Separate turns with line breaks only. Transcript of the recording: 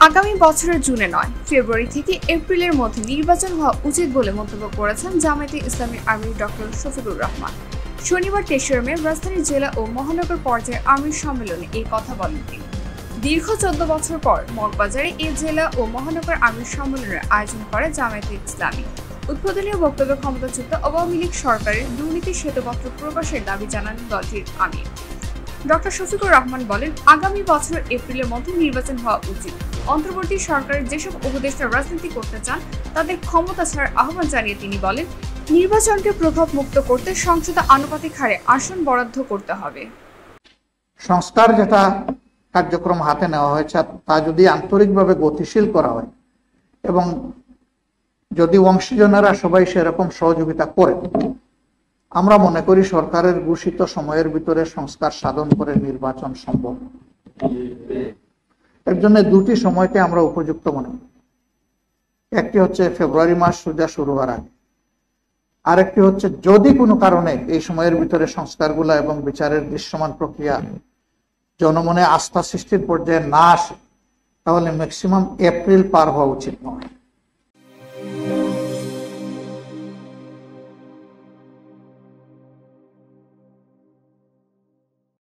আগামী বছরের জুনে নয়, ফেব্রুয়ারি থেকে এপ্রিলের মধ্যে নির্বাচন হওয়া উচিত বলে মন্তব্য করেছেন জামায়াতে ইসলামী আমির ডক্টর শফিকুর রহমান। শনিবার ২৩ মে রাজধানী জেলা ও মহানগর পর্যায়ে আমির সম্মেলনে এই কথা বলেন তিনি। দীর্ঘ ১৪ বছর পর মগবাজারে এই জেলা ও মহানগর আমির সম্মেলনের আয়োজন করে জামায়াতে ইসলামী। উদ্বোধনী বক্তব্যে ক্ষমতাচ্যুত আওয়ামী লীগ সরকারের দুর্নীতি শ্বেতপত্র প্রকাশের দাবি জানান দলটির আমির। ডক্টর শফিকুর রহমান বলেন, আগামী বছরের এপ্রিলের মধ্যে নির্বাচন হওয়া উচিত। অন্তর্বর্তী সরকারের যেসব উপদেষ্টা রাজনীতি করতে চান তাদের ক্ষমতা ছাড়ার আহ্বান জানিয়ে তিনি বলেন, নির্বাচনকে প্রভাব মুক্ত করতে সংসদে আনুপাতিক হারে আসন বরাদ্দ করতে হবে।
সংস্কার যেটা কার্যক্রম হাতে নেওয়া হয়েছে তা যদি আন্তরিকভাবে গতিশীল করা হয় এবং যদি অংশীজনেরা সবাই সেরকম সহযোগিতা করে, আমরা মনে করি সরকারের ঘোষিত সময়ের ভিতরে সংস্কার সাধন করে নির্বাচন সম্ভব। এর জন্য দুটি সময়কে আমরা উপযুক্ত মনে করি। একটি হচ্ছে ফেব্রুয়ারি মাস সোজা শুরু হওয়ার আগে, আরেকটি হচ্ছে যদি কোনো কারণে এই সময়ের ভিতরে সংস্কারগুলো এবং বিচারের দৃশ্যমান প্রক্রিয়া জনমনে আস্থা সৃষ্টির পর্যায়ে না আসে, তাহলে ম্যাক্সিমাম এপ্রিল পার হওয়া উচিত নয়।